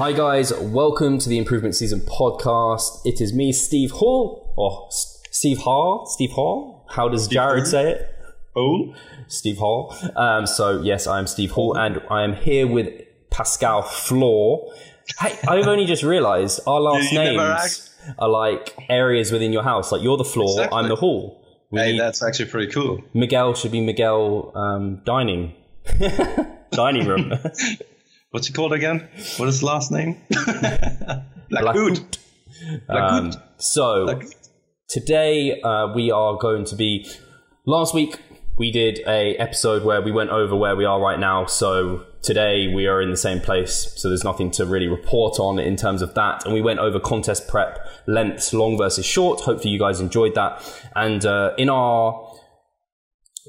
Hi guys, welcome to the Improvement Season podcast. It is me, Steve Hall, or Steve Hall? How does Jared say it? Oh, Steve Hall. So yes, I am Steve Hall, and I am here with Pascal Floor. Hey, I've only just realised our last names are like areas within your house. Like you're the floor, exactly. I'm the hall. That's actually pretty cool. Miguel should be Miguel dining room. What's he called again? What is his last name? Blackwood. Today we are going to be... Last week we did a episode where we went over where we are right now. So today we are in the same place. So there's nothing to really report on in terms of that. And we went over contest prep, lengths, long versus short. Hopefully you guys enjoyed that. And in our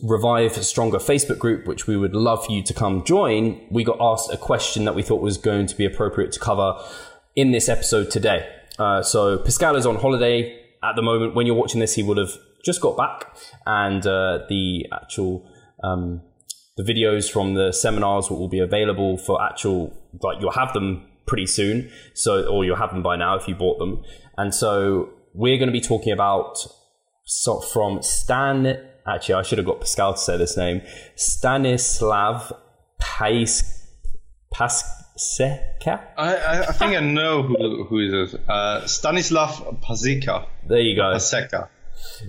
Revive Stronger Facebook group, which we would love for you to come join, we got asked a question that we thought was going to be appropriate to cover in this episode today. So Pascal is on holiday at the moment. When you're watching this, he would have just got back, and the actual the videos from the seminars will be available for actual, like you'll have them pretty soon, or you'll have them by now if you bought them. And so we're going to be talking about from Stan. Actually, I should have got Pascal to say this name. Stanislav Paseka. I think I know who it is. Stanislav Paseka. There you go. Paseka.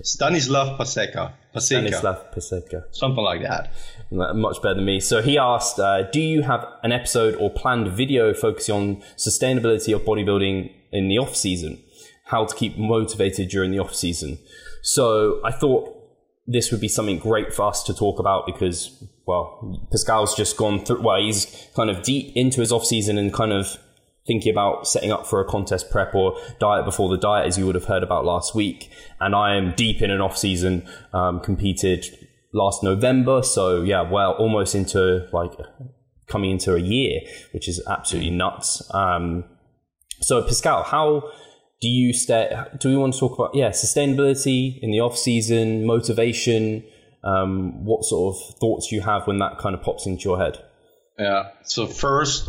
Stanislav Paseka. Stanislav Paseka. Something like that. Much better than me. So he asked, do you have an episode or planned video focusing on sustainability of bodybuilding in the off-season? How to keep motivated during the off-season? So I thought this would be something great for us to talk about because, well, Pascal's just gone through, well, he's kind of deep into his off-season and kind of thinking about setting up for a contest prep or diet before the diet, as you would have heard about last week. And I am deep in an off-season, competed last November. So yeah, well, almost into coming into a year, which is absolutely nuts. So Pascal, how do we want to talk about, sustainability in the off season, motivation, what sort of thoughts you have when that kind of pops into your head? Yeah. So first,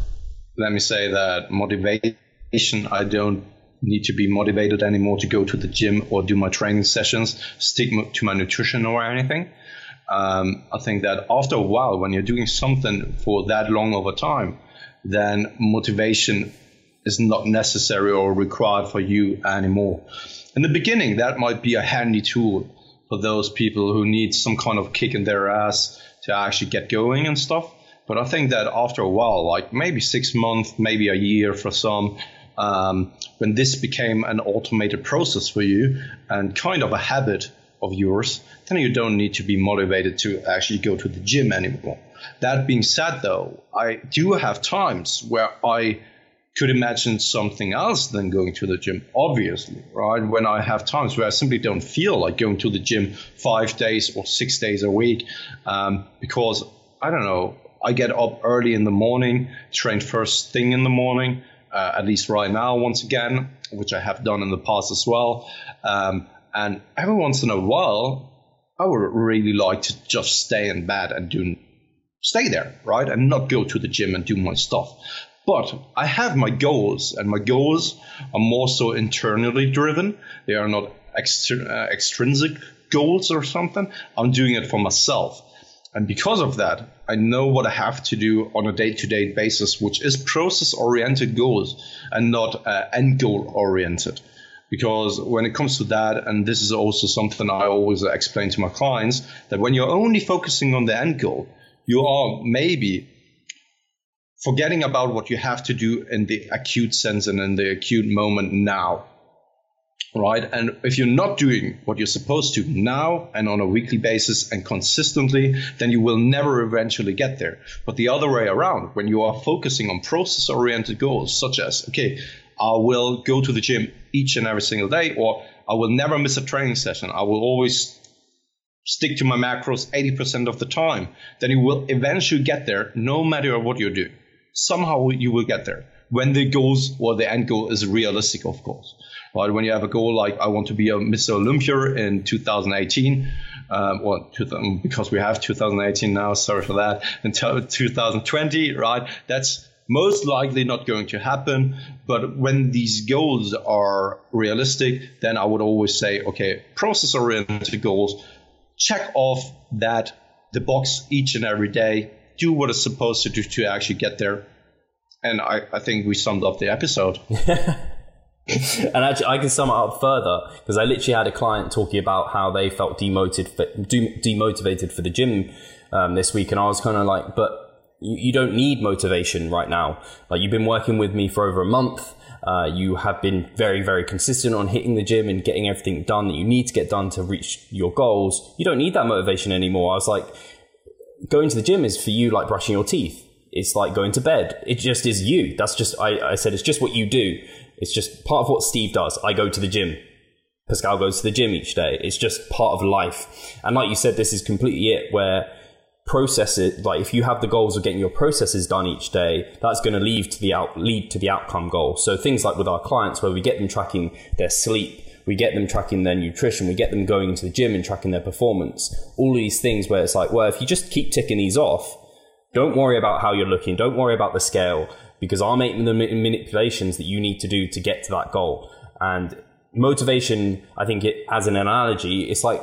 let me say that motivation, I don't need to be motivated anymore to go to the gym or do my training sessions, stick to my nutrition or anything. I think that after a while, when you're doing something for that long of a time, then motivation is not necessary or required for you anymore. In the beginning, that might be a handy tool for those people who need some kind of kick in their ass to actually get going and stuff. But I think that after a while, like maybe 6 months, maybe a year for some, when this became an automated process for you and kind of a habit of yours, then you don't need to be motivated to actually go to the gym anymore. That being said, though, I do have times where I could imagine something else than going to the gym, obviously, right? When I have times where I simply don't feel like going to the gym 5 days or 6 days a week, because, I don't know, I get up early in the morning, train first thing in the morning, at least right now, once again, which I have done in the past as well. And every once in a while, I would really like to just stay in bed and stay there, right? And not go to the gym and do my stuff. But I have my goals, and my goals are more so internally driven. They are not extrinsic goals or something. I'm doing it for myself. And because of that, I know what I have to do on a day-to-day basis, which is process-oriented goals and not end goal-oriented. Because when it comes to that, and this is also something I always explain to my clients, that when you're only focusing on the end goal, you are maybe forgetting about what you have to do in the acute sense and in the acute moment now, right? And if you're not doing what you're supposed to now and on a weekly basis and consistently, then you will never eventually get there. But the other way around, when you are focusing on process-oriented goals, such as, okay, I will go to the gym each and every single day, or I will never miss a training session, I will always stick to my macros 80% of the time, then you will eventually get there no matter what you're doing. Somehow you will get there when the goals or the end goal is realistic, of course. Right? When you have a goal like I want to be a Mr. Olympia in 2018, because we have 2018 now, sorry for that, until 2020, right? That's most likely not going to happen. But when these goals are realistic, then I would always say, okay, process-oriented goals, check off the box each and every day, do what it's supposed to do to actually get there. And I think we summed up the episode. And actually, I can sum it up further, because I literally had a client talking about how they felt demotivated for the gym this week. And I was kind of like, but you don't need motivation right now. Like, you've been working with me for over a month. You have been very, very consistent on hitting the gym and getting everything done that you need to get done to reach your goals. You don't need that motivation anymore. I was like, going to the gym is for you like brushing your teeth. It's like going to bed. It just is you. That's just, I said, it's just what you do. It's just part of what Steve does. I go to the gym. Pascal goes to the gym each day. It's just part of life. And like you said, this is completely it, where processes, like if you have the goals of getting your processes done each day, that's going to lead to the outcome goal. So things like with our clients, where we get them tracking their sleep, we get them tracking their nutrition, we get them going into the gym and tracking their performance. All of these things where it's like, well, if you just keep ticking these off, don't worry about how you're looking. Don't worry about the scale, because I'll make the manipulations that you need to do to get to that goal. And motivation, I think as an analogy, it's like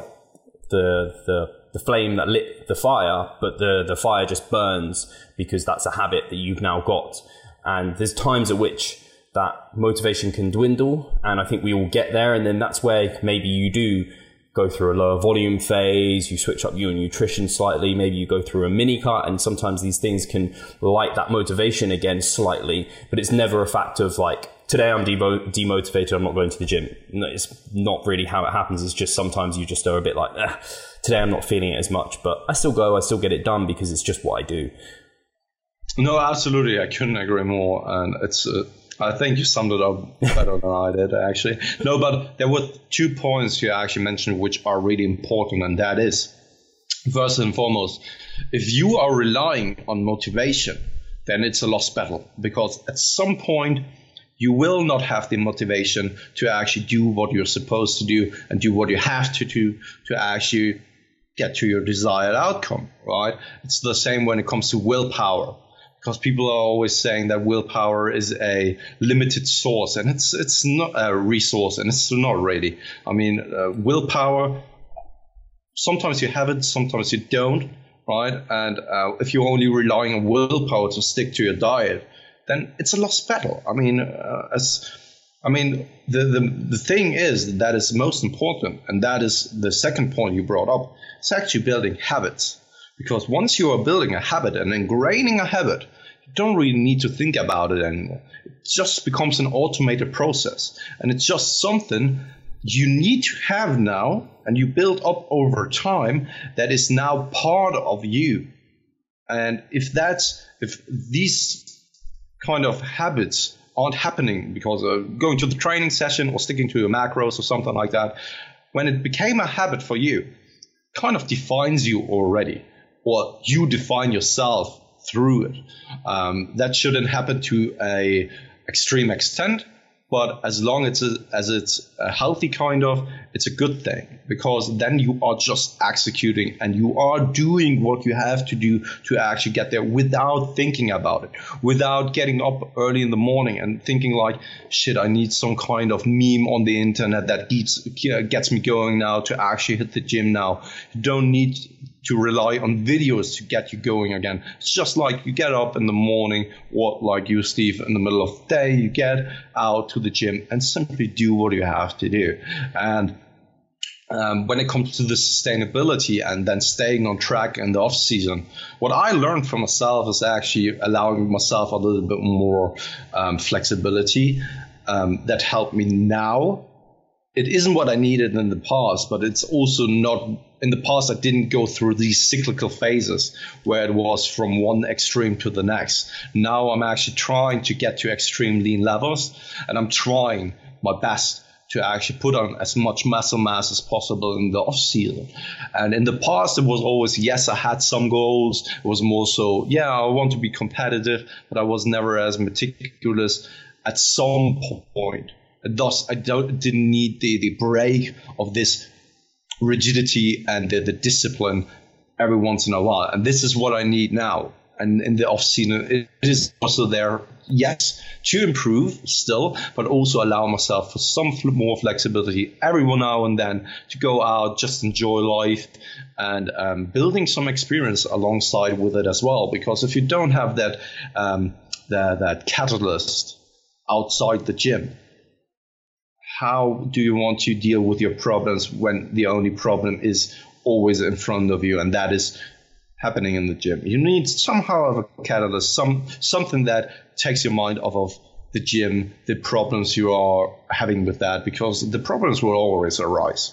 the flame that lit the fire, but the fire just burns because that's a habit that you've now got. And there's times at which that motivation can dwindle, and I think we all get there. And then that's where maybe you do go through a lower volume phase, you switch up your nutrition slightly, maybe you go through a mini cut, and sometimes these things can light that motivation again slightly, but it's never a fact of like, today I'm demotivated, I'm not going to the gym. No, it's not really how it happens. It's just sometimes you just are a bit like, today I'm not feeling it as much, but I still go, I still get it done because it's just what I do. No, absolutely. I couldn't agree more. And it's, I think you summed it up better than I did, actually. No, but there were 2 points you actually mentioned which are really important, and that is, first and foremost, if you are relying on motivation, then it's a lost battle, because at some point you will not have the motivation to actually do what you're supposed to do and do what you have to do to actually get to your desired outcome, right? It's the same when it comes to willpower. Because people are always saying that willpower is a limited source, and it's not a resource, and it's not really. I mean, willpower, sometimes you have it, sometimes you don't, right? And if you're only relying on willpower to stick to your diet, then it's a lost battle. I mean, the thing is that is most important, and that is the second point you brought up. It's actually building habits. Because once you are building a habit and ingraining a habit, you don't really need to think about it anymore. It just becomes an automated process. And it's just something you need to have now, and you build up over time, that is now part of you. And if these kind of habits aren't happening because of going to the training session or sticking to your macros or something like that, when it became a habit for you, it kind of defines you already. Or you define yourself through it. That shouldn't happen to a extreme extent, but as long as it's a healthy kind of, it's a good thing, because then you are just executing and you are doing what you have to do to actually get there without thinking about it, without getting up early in the morning and thinking like, shit, I need some kind of meme on the internet that gets me going now to actually hit the gym now. You don't need to rely on videos to get you going again. It's just like you get up in the morning, or like you, Steve, in the middle of the day, you get out to the gym and simply do what you have to do. And when it comes to the sustainability and then staying on track in the off season, what I learned for myself is actually allowing myself a little bit more flexibility that helped me now. It isn't what I needed in the past, but it's also not. In the past, I didn't go through these cyclical phases where it was from one extreme to the next. Now I'm actually trying to get to extreme lean levels, and I'm trying my best to actually put on as much muscle mass as possible in the off season. And in the past, it was always, yes, I had some goals. It was more so, yeah, I want to be competitive, but I was never as meticulous at some point. Thus, I didn't need the break of this rigidity and the discipline every once in a while. And this is what I need now. and in the off season, it is also there, yes, to improve still, but also allow myself for some more flexibility every now and then to go out, just enjoy life, and building some experience alongside with it as well. Because if you don't have that that catalyst outside the gym, how do you want to deal with your problems when the only problem is always in front of you, and that is happening in the gym? You need somehow of a catalyst, something that takes your mind off of the gym, the problems you are having with that, because the problems will always arise.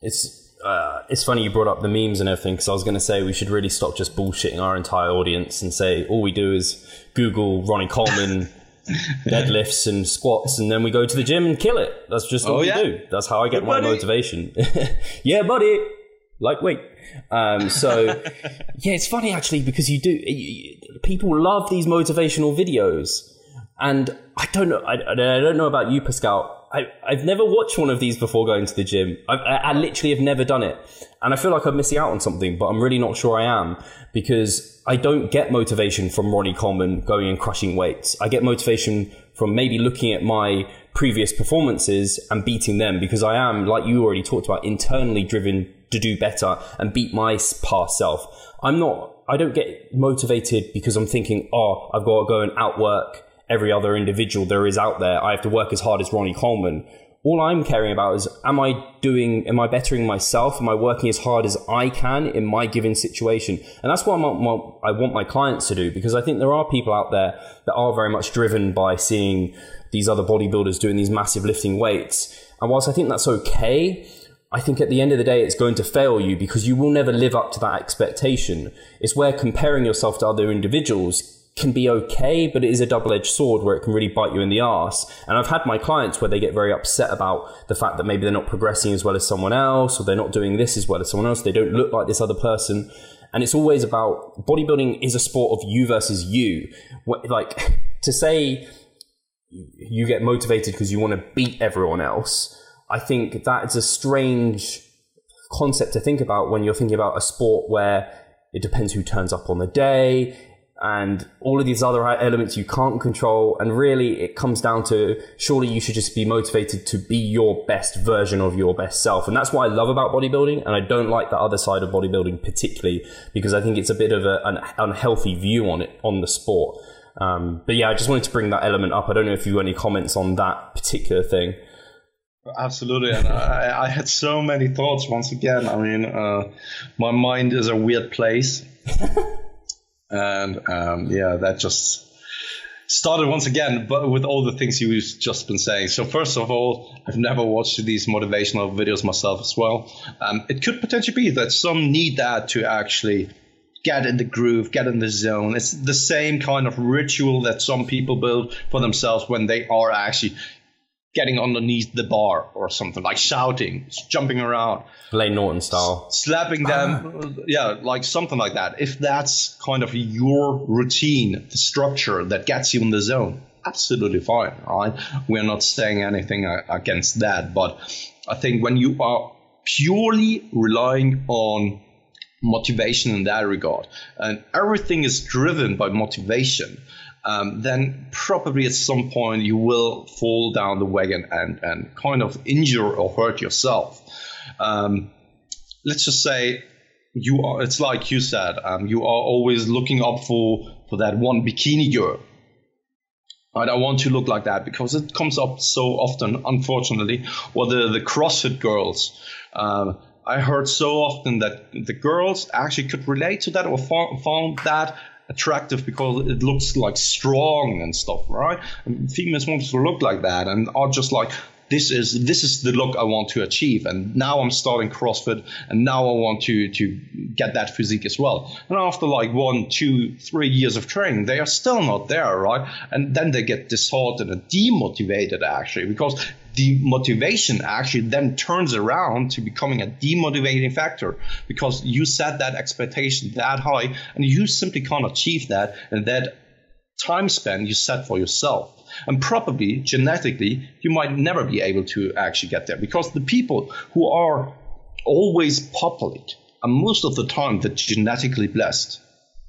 It's funny you brought up the memes and everything, because I was going to say we should really stop just bullshitting our entire audience and say all we do is Google Ronnie Coleman deadlifts and squats, and then we go to the gym and kill it. That's just all we do. That's how I get my motivation. Yeah, buddy. Lightweight. So yeah, it's funny actually, because people love these motivational videos, and I don't know about you, Pascal. I've never watched one of these before going to the gym. I literally have never done it, and I feel like I'm missing out on something, but I'm really not sure I am, because I don't get motivation from Ronnie Coleman going and crushing weights. I get motivation from maybe looking at my previous performances and beating them, because I am, like you already talked about, internally driven to do better and beat my past self. I don't get motivated because I'm thinking, oh, I've got to go and outwork every other individual there is out there. I have to work as hard as Ronnie Coleman. All I'm caring about is, am I bettering myself? Am I working as hard as I can in my given situation? And that's what I want my clients to do, because I think there are people out there that are very much driven by seeing these other bodybuilders doing these massive lifting weights. And whilst I think that's okay, I think at the end of the day, it's going to fail you, because you will never live up to that expectation. It's where comparing yourself to other individuals can be okay, but it is a double-edged sword where it can really bite you in the arse. And I've had my clients where they get very upset about the fact that maybe they're not progressing as well as someone else, or they're not doing this as well as someone else. They don't look like this other person. And it's always about, bodybuilding is a sport of you versus you. Like, to say you get motivated because you want to beat everyone else, I think that is a strange concept to think about when you're thinking about a sport where it depends who turns up on the day and all of these other elements you can't control. And really it comes down to, surely you should just be motivated to be your best version of your best self. And that's what I love about bodybuilding. And I don't like the other side of bodybuilding particularly, because I think it's a bit of an unhealthy view on the sport. But yeah, I just wanted to bring that element up. I don't know if you have any comments on that particular thing. Absolutely, and I had so many thoughts once again. I mean, my mind is a weird place. And that just started once again, but with all the things you've just been saying. So first of all, I've never watched these motivational videos myself as well. It could potentially be that some need that to actually get in the groove, get in the zone. It's the same kind of ritual that some people build for themselves when they are actually getting underneath the bar or something, like shouting, jumping around. Blake Norton style. Slapping them, like something like that. If that's kind of your routine, the structure that gets you in the zone, absolutely fine, right? We're not saying anything against that, but I think when you are purely relying on motivation in that regard, and everything is driven by motivation, then probably at some point you will fall down the wagon and kind of injure or hurt yourself. Let's just say it's like you said, you are always looking up for that one bikini girl. Right? I want to look like that because it comes up so often, unfortunately. Or the CrossFit girls. I heard so often that the girls actually could relate to that or found that attractive because it looks like strong and stuff, right? And females want to look like that and are just like, this is the look I want to achieve, and now I'm starting CrossFit, and now I want to get that physique as well. And after like 1, 2, 3 years of training, they are still not there, right? And then they get disheartened and demotivated actually, because the motivation actually then turns around to becoming a demotivating factor, because you set that expectation that high and you simply can't achieve that, and that time span you set for yourself. And probably genetically, you might never be able to actually get there, because the people who are always populate are most of the time the genetically blessed.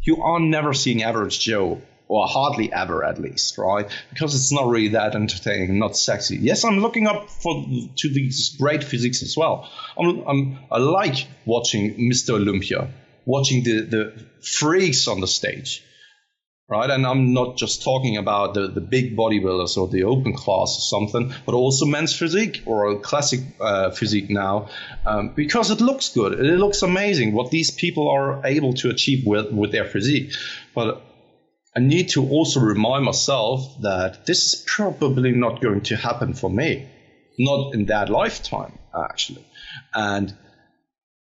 you are never seeing average Joe, or hardly ever at least, right? Because it's not really that entertaining, not sexy. Yes, I'm looking up to these great physiques as well. I like watching Mr. Olympia, watching the freaks on the stage, right? And I'm not just talking about the big bodybuilders or the open class or something, but also men's physique or a classic physique now, because it looks good. It looks amazing what these people are able to achieve with their physique. But I need to also remind myself that this is probably not going to happen for me, not in that lifetime, actually. And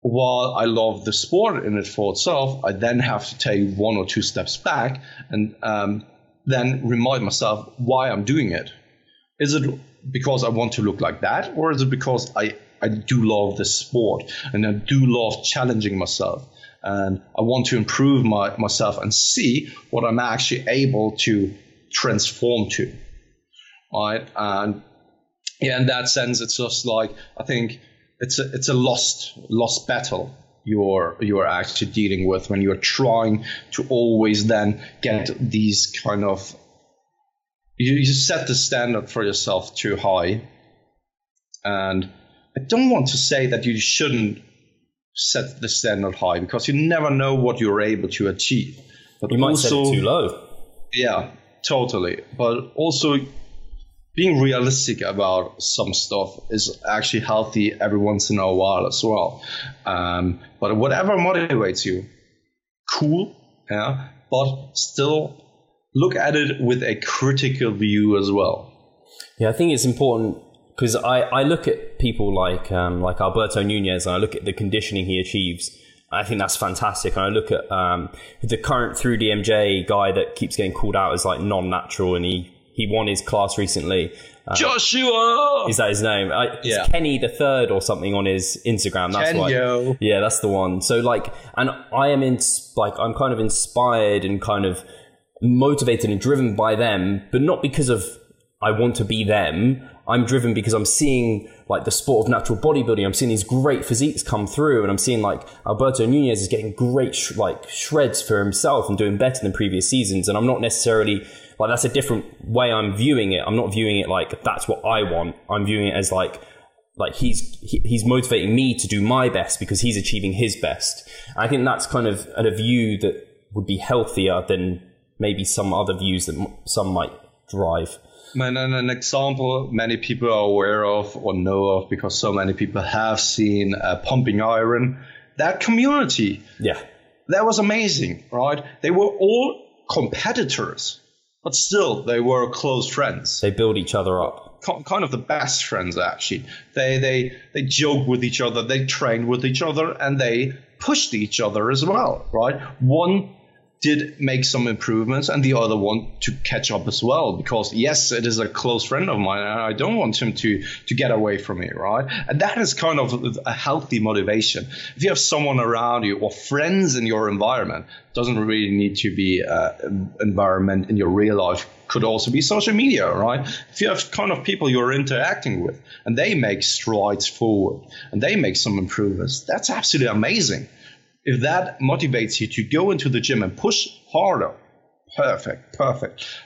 while I love the sport in it for itself, I then have to take 1 or 2 steps back and then remind myself why I'm doing it. Is it because I want to look like that, or is it because I do love this sport and I do love challenging myself? And I want to improve myself and see what I'm actually able to transform to, right? And yeah, in that sense, it's just like, I think it's a lost battle you're actually dealing with when you're trying to always then get these kind of, you set the standard for yourself too high. And I don't want to say that you shouldn't set the standard high, because you never know what you're able to achieve. But you might set it too low. Yeah, totally. But also being realistic about some stuff is actually healthy every once in a while as well. But whatever motivates you, cool, yeah. But still look at it with a critical view as well. Yeah, I think it's important, because I look at people like Alberto Nunez, and I look at the conditioning he achieves. I think that's fantastic. And I look at the current through DMJ guy that keeps getting called out as like non-natural, and he won his class recently. Joshua! Is that his name? It's Kenny the Third or something on his Instagram. That's Kenyo. Yeah, that's the one. So like, and I am I'm kind of inspired and kind of motivated and driven by them, but not because of I want to be them. I'm driven because I'm seeing like the sport of natural bodybuilding. I'm seeing these great physiques come through, and I'm seeing like Alberto Nunez is getting great shreds for himself and doing better than previous seasons. And I'm not necessarily like, that's a different way I'm viewing it. I'm not viewing it like that's what I want. I'm viewing it as like he's motivating me to do my best because he's achieving his best. And I think that's kind of a view that would be healthier than maybe some other views that some might drive. And an example many people are aware of or know of, because so many people have seen Pumping Iron, that community. Yeah. That was amazing, right? They were all competitors, but still they were close friends. They build each other up. Kind of the best friends, actually. They joked with each other, they trained with each other, and they pushed each other as well, right? One did make some improvements and the other one to catch up as well, because yes, it is a close friend of mine and I don't want him to get away from me, right? And that is kind of a healthy motivation. If you have someone around you or friends in your environment, doesn't really need to be environment in your real life, could also be social media, right? If you have kind of people you're interacting with and they make strides forward and they make some improvements, that's absolutely amazing. If that motivates you to go into the gym and push harder, perfect.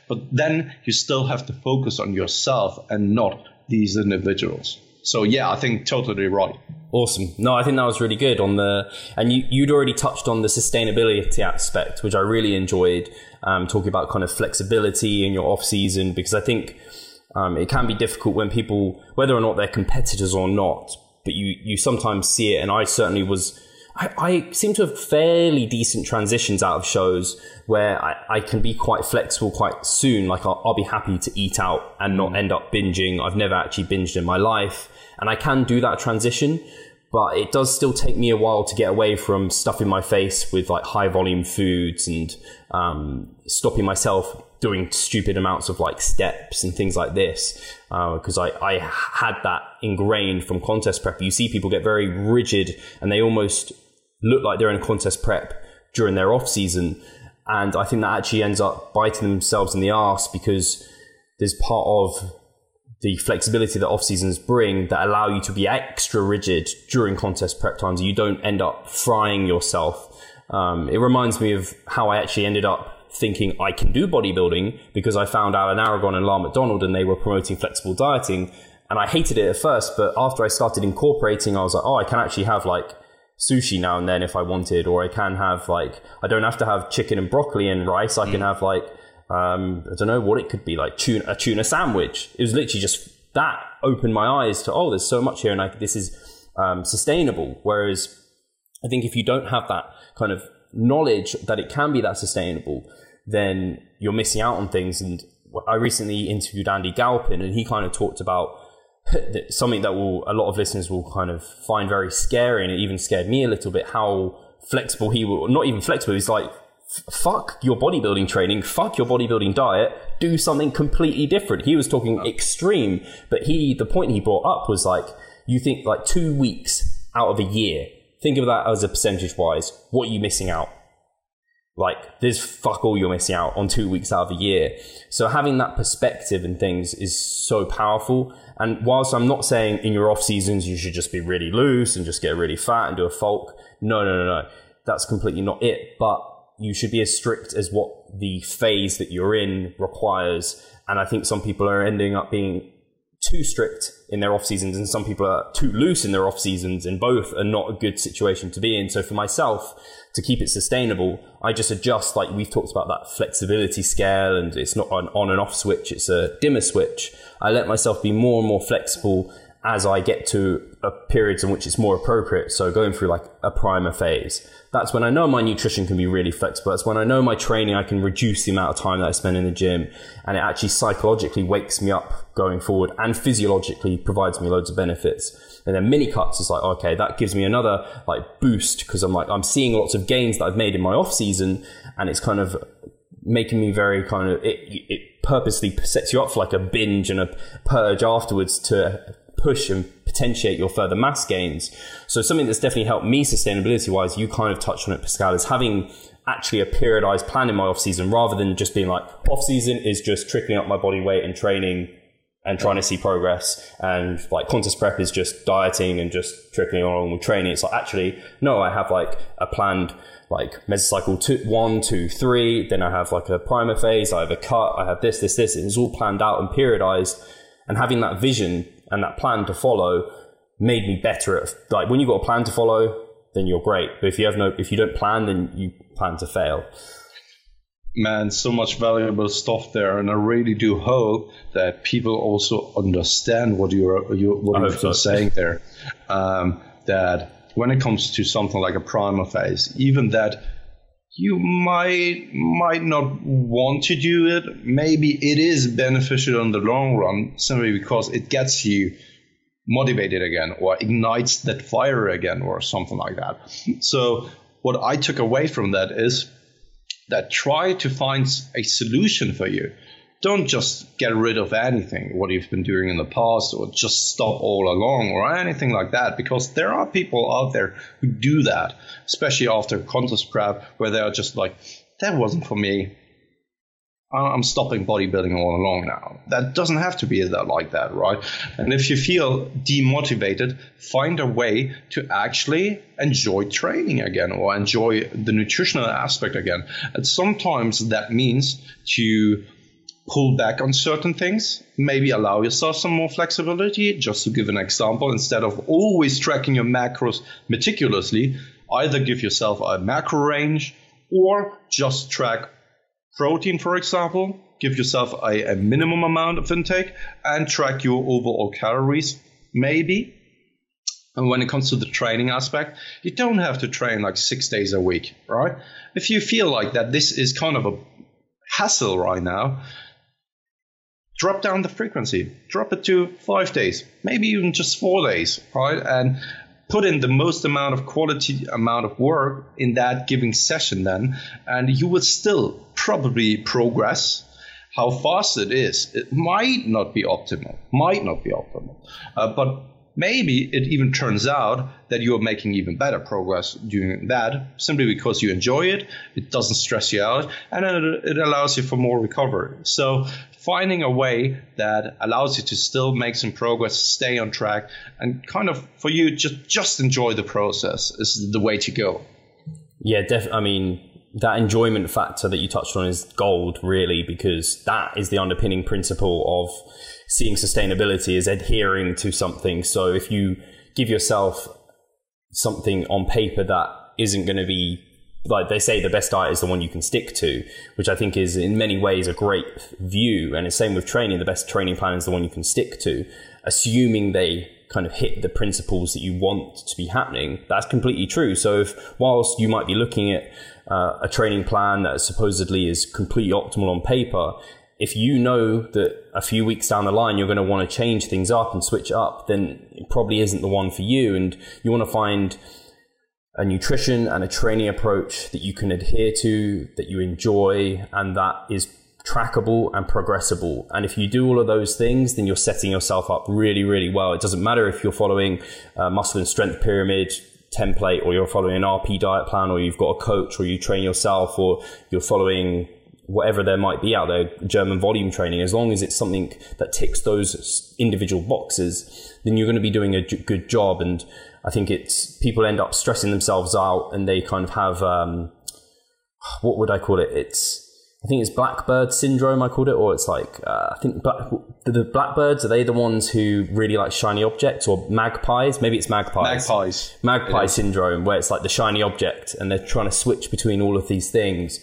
But then you still have to focus on yourself and not these individuals. So yeah, I think totally right. Awesome. No, I think that was really good and you'd already touched on the sustainability aspect, which I really enjoyed, talking about kind of flexibility in your off season, because I think it can be difficult when people, whether or not they're competitors or not, but you sometimes see it. And I certainly was, I seem to have fairly decent transitions out of shows where I can be quite flexible quite soon. Like I'll be happy to eat out and not end up binging. I've never actually binged in my life, and I can do that transition, but it does still take me a while to get away from stuffing my face with like high volume foods and stopping myself doing stupid amounts of like steps and things like this, because I had that ingrained from contest prep. You see people get very rigid and they almost look like they're in a contest prep during their off season, and I think that actually ends up biting themselves in the arse, because there's part of the flexibility that off seasons bring that allow you to be extra rigid during contest prep times. You don't end up frying yourself It reminds me of how I actually ended up thinking I can do bodybuilding because I found Alan Aragon and La McDonald and they were promoting flexible dieting. And I hated it at first, but after I started incorporating, I was like, oh, I can actually have like sushi now and then if I wanted, or I can have like, I don't have to have chicken and broccoli and rice. I can have like, I don't know what it could be, like a tuna sandwich. It was literally just that opened my eyes to, oh, there's so much here and this is sustainable. Whereas I think if you don't have that kind of knowledge that it can be that sustainable, then you're missing out on things. And I recently interviewed Andy Galpin and he kind of talked about something that a lot of listeners will kind of find very scary, and it even scared me a little bit, how flexible he will, not even flexible, he's like, fuck your bodybuilding training, fuck your bodybuilding diet, do something completely different. He was talking extreme, but the point he brought up was like, you think like 2 weeks out of a year, think of that as a percentage wise, what are you missing out? Like, there's fuck all you're missing out on 2 weeks out of a year. So having that perspective and things is so powerful. And whilst I'm not saying in your off seasons you should just be really loose and just get really fat and do a Folk, no. That's completely not it. But you should be as strict as what the phase that you're in requires. And I think some people are ending up being too strict in their off seasons, and some people are too loose in their off seasons, and both are not a good situation to be in. So for myself, to keep it sustainable, I just adjust, like we've talked about, that flexibility scale, and it's not an on and off switch, it's a dimmer switch. I let myself be more and more flexible as I get to periods in which it's more appropriate. So going through like a primer phase, that's when I know my nutrition can be really flexible. That's when I know my training, I can reduce the amount of time that I spend in the gym, and it actually psychologically wakes me up going forward and physiologically provides me loads of benefits. And then mini cuts is like, okay, that gives me another like boost, because I'm seeing lots of gains that I've made in my off season, and it's kind of making me very kind of, it purposely sets you up for like a binge and a purge afterwards to push and potentiate your further mass gains. So something that's definitely helped me sustainability wise, you kind of touched on it, Pascal, is having actually a periodized plan in my off season, rather than just being like, off season is just trickling up my body weight and training and trying to see progress, and like contest prep is just dieting and just trickling along with training. It's like, actually, no, I have like a planned like mesocycle 1, 2, 3, then I have like a primer phase, I have a cut, I have this, it's all planned out and periodized. And having that vision and that plan to follow made me better at, like, when you've got a plan to follow, then you're great. But if you don't plan, then you plan to fail. Man, so much valuable stuff there, and I really do hope that people also understand what you're saying there. That when it comes to something like a primer phase, even that you might not want to do it, maybe it is beneficial in the long run, simply because it gets you motivated again, or ignites that fire again, or something like that. So what I took away from that is that try to find a solution for you. Don't just get rid of anything, what you've been doing in the past, or just stop all along, or anything like that, because there are people out there who do that, especially after contest prep, where they are just like, that wasn't for me. I'm stopping bodybuilding all along now. That doesn't have to be like that, right? And if you feel demotivated, find a way to actually enjoy training again, or enjoy the nutritional aspect again. And sometimes that means to pull back on certain things, maybe allow yourself some more flexibility. Just to give an example, instead of always tracking your macros meticulously, either give yourself a macro range, or just track protein, for example. Give yourself a minimum amount of intake and track your overall calories, maybe. And when it comes to the training aspect, you don't have to train like 6 days a week, right? If you feel like that this is kind of a hassle right now, drop down the frequency, drop it to 5 days, maybe even just 4 days, right? And put in the most amount of quality amount of work in that given session then, and you will still probably progress. How fast it is, it might not be optimal, but maybe it even turns out that you're making even better progress doing that, simply because you enjoy it, it doesn't stress you out, and it allows you for more recovery. So finding a way that allows you to still make some progress, stay on track, and kind of for you just enjoy the process is the way to go. Yeah, I mean, that enjoyment factor that you touched on is gold, really, because that is the underpinning principle of seeing sustainability, is adhering to something. So if you give yourself something on paper that isn't going to be, like they say, the best diet is the one you can stick to, which I think is in many ways a great view. And the same with training, the best training plan is the one you can stick to, assuming they kind of hit the principles that you want to be happening. That's completely true. So if, whilst you might be looking at a training plan that supposedly is completely optimal on paper, if you know that a few weeks down the line you're going to want to change things up and switch up, then it probably isn't the one for you. And you want to find a nutrition and a training approach that you can adhere to, that you enjoy, and that is trackable and progressible. And if you do all of those things, then you're setting yourself up really, really well. It doesn't matter if you're following a muscle and strength pyramid template, or you're following an RP diet plan, or you've got a coach, or you train yourself, or you're following whatever there might be out there, German volume training. As long as it's something that ticks those individual boxes, then you're going to be doing a good job. And I think it's, people end up stressing themselves out, and they kind of have, what would I call it? I think it's blackbird syndrome, I called it, or it's like, I think the blackbirds, are they the ones who really like shiny objects, or magpies? Maybe it's magpies. Magpie syndrome, where it's like the shiny object, and they're trying to switch between all of these things.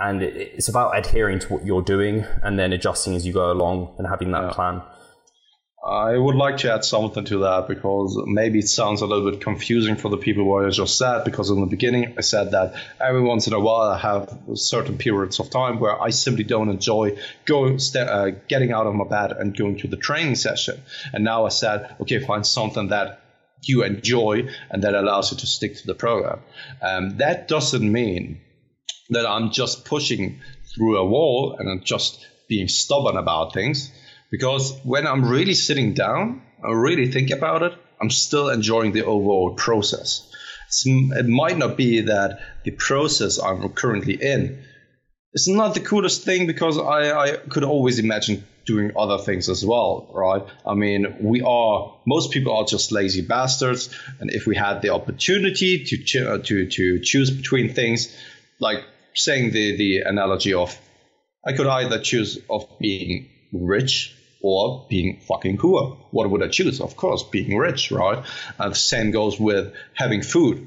And it's about adhering to what you're doing and then adjusting as you go along and having that plan. I would like to add something to that, because maybe it sounds a little bit confusing for the people what I just said, because in the beginning I said that every once in a while I have certain periods of time where I simply don't enjoy getting out of my bed and going to the training session. And now I said, okay, find something that you enjoy and that allows you to stick to the program. That doesn't mean that I'm just pushing through a wall and I'm just being stubborn about things. Because when I'm really sitting down, I really think about it, I'm still enjoying the overall process. It might not be that the process I'm currently in is not the coolest thing, because I could always imagine doing other things as well, right? I mean, most people are just lazy bastards. And if we had the opportunity to choose between things, like saying the analogy of, I could either choose of being rich or being fucking poor. What would I choose? Of course, being rich, right? And the same goes with having food.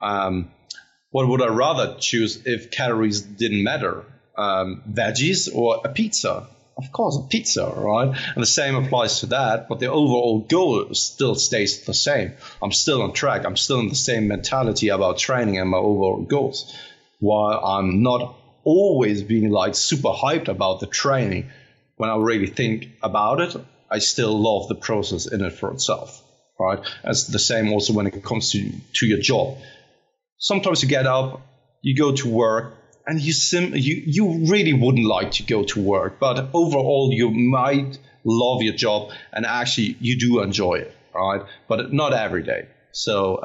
What would I rather choose if calories didn't matter? Veggies or a pizza? Of course, a pizza, right? And the same applies to that, but the overall goal still stays the same. I'm still on track. I'm still in the same mentality about training and my overall goals. While I'm not always being like super hyped about the training, when I really think about it, I still love the process in it for itself, right? It's the same also when it comes to your job. Sometimes you get up, you go to work, and you really wouldn't like to go to work, but overall you might love your job and actually you do enjoy it, right? But not every day. So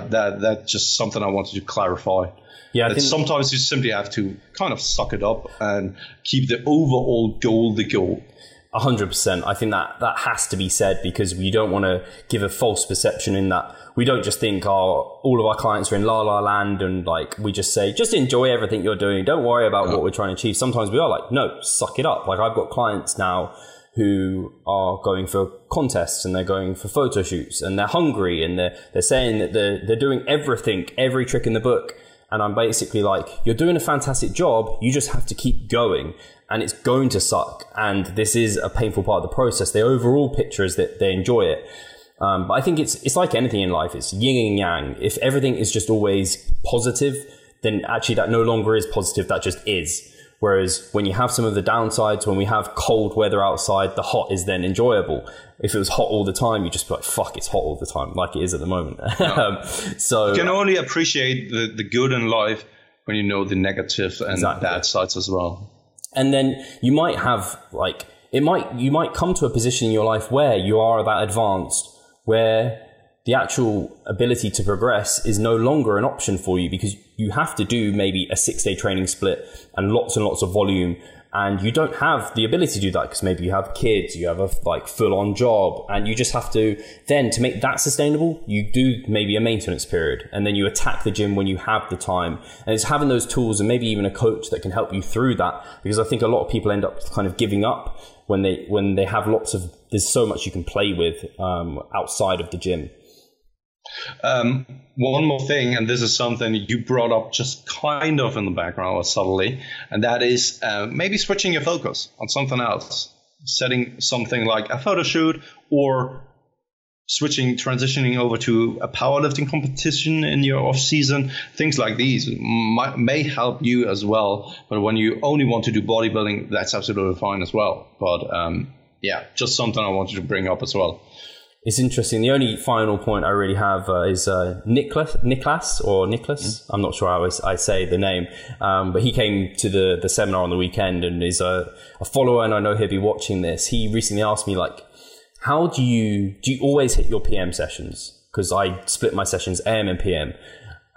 that's just something I wanted to clarify. Yeah, sometimes you simply have to kind of suck it up and keep the overall goal the goal. 100%. I think that has to be said, because we don't want to give a false perception in that we don't just think, all of our clients are in la la land, and like we just say, just enjoy everything you're doing. Don't worry about what we're trying to achieve. Sometimes we are like, no, suck it up. Like I've got clients now who are going for contests and they're going for photo shoots and they're hungry and they're saying that they're doing everything, every trick in the book. And I'm basically like, you're doing a fantastic job. You just have to keep going, and it's going to suck. And this is a painful part of the process. The overall picture is that they enjoy it. But I think it's like anything in life. It's yin and yang. If everything is just always positive, then actually that no longer is positive. That just is. Whereas when you have some of the downsides, when we have cold weather outside, the hot is then enjoyable. If it was hot all the time, you just be like, fuck, it's hot all the time, like it is at the moment. No. So you can only appreciate the good in life when you know the negative and bad sides as well. And then you might have you might come to a position in your life where you are that advanced, where the actual ability to progress is no longer an option for you, because you have to do maybe a 6-day training split and lots of volume. And you don't have the ability to do that because maybe you have kids, you have a full-on job, and you just have to then, to make that sustainable, you do maybe a maintenance period, and then you attack the gym when you have the time. And it's having those tools and maybe even a coach that can help you through that, because I think a lot of people end up kind of giving up when they have there's so much you can play with outside of the gym. One more thing, and this is something you brought up just kind of in the background or subtly, and that is maybe switching your focus on something else, setting something like a photo shoot, or transitioning over to a powerlifting competition in your off season. Things like these may help you as well. But when you only want to do bodybuilding, that's absolutely fine as well. But just something I wanted to bring up as well. It's interesting. The only final point I really have is Nicholas. I'm not sure how I say the name, but he came to the seminar on the weekend and is a follower, and I know he'll be watching this. He recently asked me, like, how do you always hit your PM sessions? Because I split my sessions AM and PM,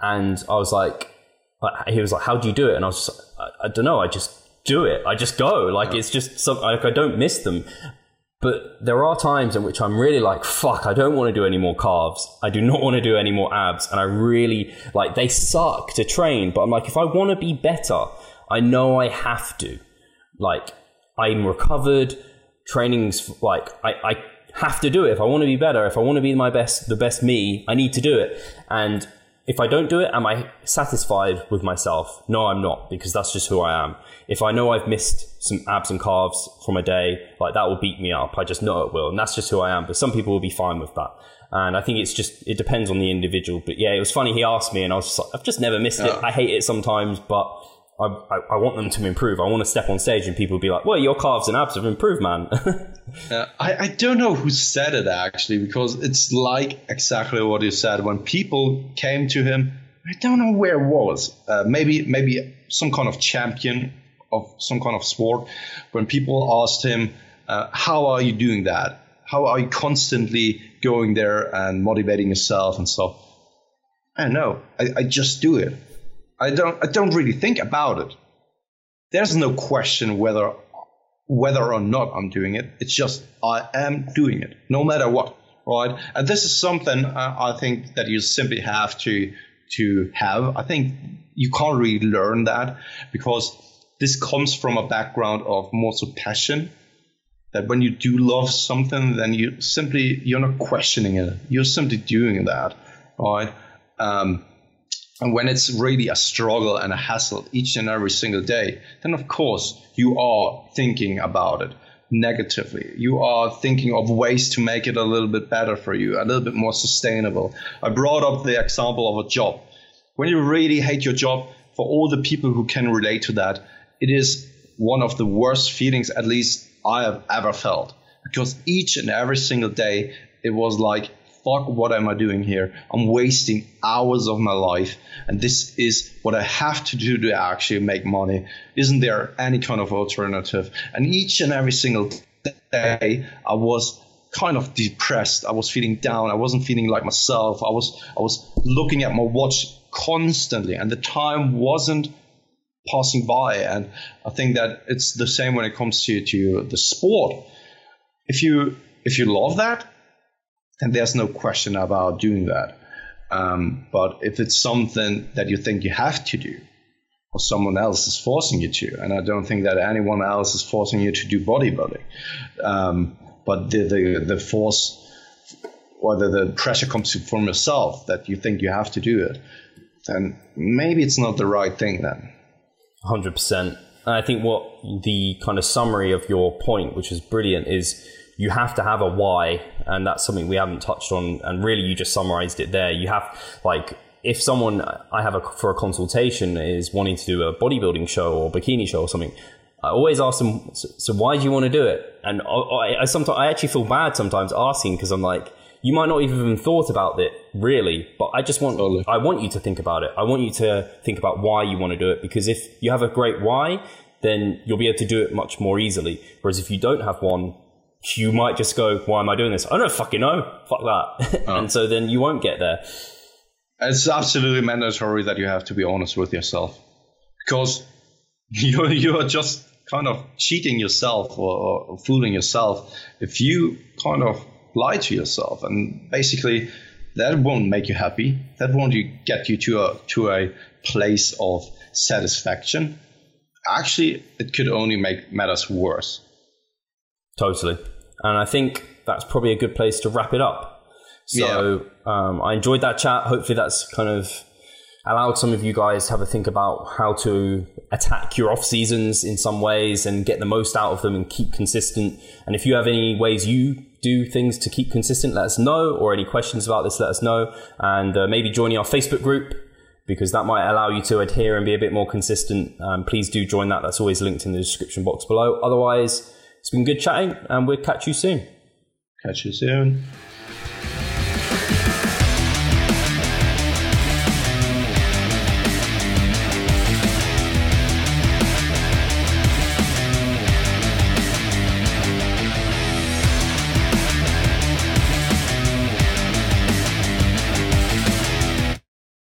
and I was like, he was like, how do you do it? And I was just, I don't know, I just do it. I just go. Like, it's just something, like, I don't miss them. But there are times in which I'm really like, fuck, I don't want to do any more calves. I do not want to do any more abs. And I really, like, they suck to train. But I'm like, if I want to be better, I know I have to. Like, I'm recovered. Training's like, I have to do it. If I want to be better, if I want to be the best me, I need to do it. And if I don't do it, am I satisfied with myself? No, I'm not, because that's just who I am. If I know I've missed some abs and calves from a day, like, that will beat me up. I just know it will. And that's just who I am. But some people will be fine with that. And I think it depends on the individual. But yeah, it was funny. He asked me and I was just like, I've just never missed it. I hate it sometimes, but I want them to improve. I want to step on stage and people will be like, well, your calves and abs have improved, man. I don't know who said it, actually, because it's like exactly what you said. When people came to him, I don't know where it was. Maybe some kind of champion of some kind of sport. When people asked him, how are you doing that? How are you constantly going there and motivating yourself and stuff? I don't know. I just do it. I don't really think about it. There's no question whether or not I'm doing it. It's just I am doing it, no matter what, right? And this is something I think that you simply have to have. I think you can't really learn that, because this comes from a background of more so passion. That when you do love something, then you're not questioning it. You're simply doing that, right? And when it's really a struggle and a hassle each and every single day, then of course you are thinking about it negatively. You are thinking of ways to make it a little bit better for you, a little bit more sustainable. I brought up the example of a job. When you really hate your job, for all the people who can relate to that, it is one of the worst feelings, at least I have ever felt. Because each and every single day, it was like, fuck, what am I doing here? I'm wasting hours of my life, and this is what I have to do to actually make money. Isn't there any kind of alternative? And each and every single day, I was kind of depressed. I was feeling down. I wasn't feeling like myself. I was looking at my watch constantly, and the time wasn't passing by. And I think that it's the same when it comes to the sport. If you love that, then there's no question about doing that. But if it's something that you think you have to do, or someone else is forcing you to, and I don't think that anyone else is forcing you to do bodybuilding, but the force or the pressure comes from yourself that you think you have to do it, then maybe it's not the right thing then. 100%. And I think what the kind of summary of your point, which is brilliant, is you have to have a why, and that's something we haven't touched on, and really you just summarized it there. You have, like, if someone I have for a consultation is wanting to do a bodybuilding show or bikini show or something, I always ask them, so why do you want to do it? And I actually feel bad sometimes asking, because I'm like, you might not even thought about it really, but I want you to think about it. I want you to think about why you want to do it, because if you have a great why, then you'll be able to do it much more easily. Whereas if you don't have one, you might just go, why am I doing this? I don't fucking know. Fuck that. And so then you won't get there. It's absolutely mandatory that you have to be honest with yourself, because you're just kind of cheating yourself or fooling yourself if you kind of lie to yourself, and basically that won't make you happy. That won't get you to a place of satisfaction. Actually, it could only make matters worse. Totally. And I think that's probably a good place to wrap it up. So I enjoyed that chat. Hopefully that's kind of allowed some of you guys to have a think about how to attack your off seasons in some ways and get the most out of them and keep consistent. And if you have any ways you do things to keep consistent, let us know, or any questions about this, let us know. And maybe joining our Facebook group, because that might allow you to adhere and be a bit more consistent. Please do join that. That's always linked in the description box below. Otherwise, it's been good chatting, and we'll catch you soon. Catch you soon.